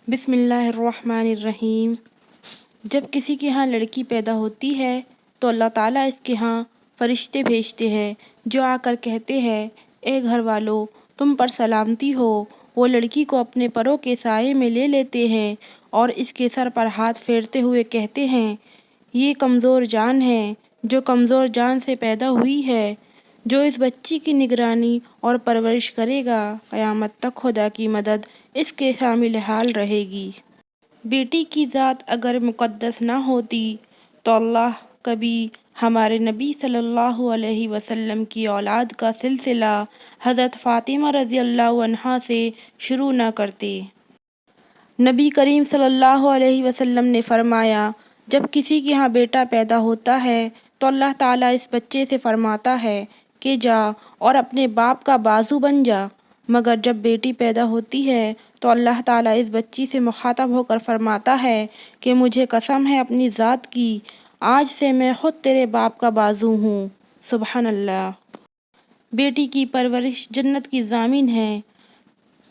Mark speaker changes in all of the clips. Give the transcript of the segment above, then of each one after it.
Speaker 1: بسم اللہ الرحمن الرحیم۔ جب کسی کے ہاں لڑکی پیدا ہوتی ہے تو اللہ تعالیٰ اس کے ہاں فرشتے بھیجتے ہیں جو آ کر کہتے ہیں، اے گھر والو، تم پر سلامتی ہو۔ وہ لڑکی کو اپنے پروں کے سائے میں لے لیتے ہیں اور اس کے سر پر ہاتھ پھیرتے ہوئے کہتے ہیں، یہ کمزور جان ہے جو کمزور جان سے پیدا ہوئی ہے، جو اس بچی کی نگرانی اور پرورش کرے گا، قیامت تک خدا کی مدد اس کے شامل حال رہے گی۔ بیٹی کی ذات اگر مقدس نہ ہوتی تو اللہ کبھی ہمارے نبی صلی اللہ علیہ وسلم کی اولاد کا سلسلہ حضرت فاطمہ رضی اللہ عنہا سے شروع نہ کرتے۔ نبی کریم صلی اللہ علیہ وسلم نے فرمایا، جب کسی کے ہاں بیٹا پیدا ہوتا ہے تو اللہ تعالیٰ اس بچے سے فرماتا ہے کہ جا اور اپنے باپ کا بازو بن جا، مگر جب بیٹی پیدا ہوتی ہے تو اللہ تعالیٰ اس بچی سے مخاطب ہو کر فرماتا ہے کہ مجھے قسم ہے اپنی ذات کی، آج سے میں خود تیرے باپ کا بازو ہوں۔ سبحان اللہ۔ بیٹی کی پرورش جنت کی ضامن ہے۔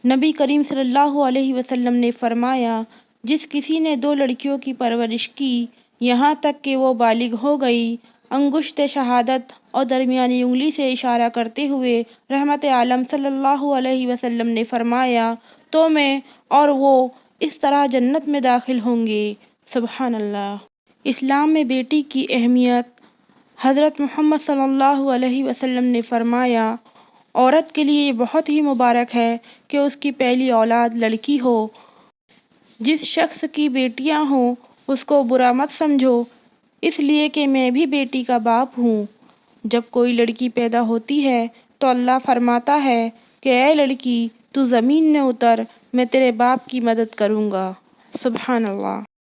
Speaker 1: نبی کریم صلی اللہ علیہ وسلم نے فرمایا، جس کسی نے 2 لڑکیوں کی پرورش کی یہاں تک کہ وہ بالغ ہو گئی، انگشت شہادت اور درمیانی انگلی سے اشارہ کرتے ہوئے رحمت عالم صلی اللہ علیہ وسلم نے فرمایا، تو میں اور وہ اس طرح جنت میں داخل ہوں گے۔ سبحان اللہ۔ اسلام میں بیٹی کی اہمیت، حضرت محمد صلی اللہ علیہ وسلم نے فرمایا، عورت کے لیے یہ بہت ہی مبارک ہے کہ اس کی پہلی اولاد لڑکی ہو۔ جس شخص کی بیٹیاں ہوں اس کو برا مت سمجھو، اس لیے کہ میں بھی بیٹی کا باپ ہوں۔ جب کوئی لڑکی پیدا ہوتی ہے تو اللہ فرماتا ہے کہ اے لڑکی، تو زمین میں اتر، میں تیرے باپ کی مدد کروں گا۔ سبحان اللہ۔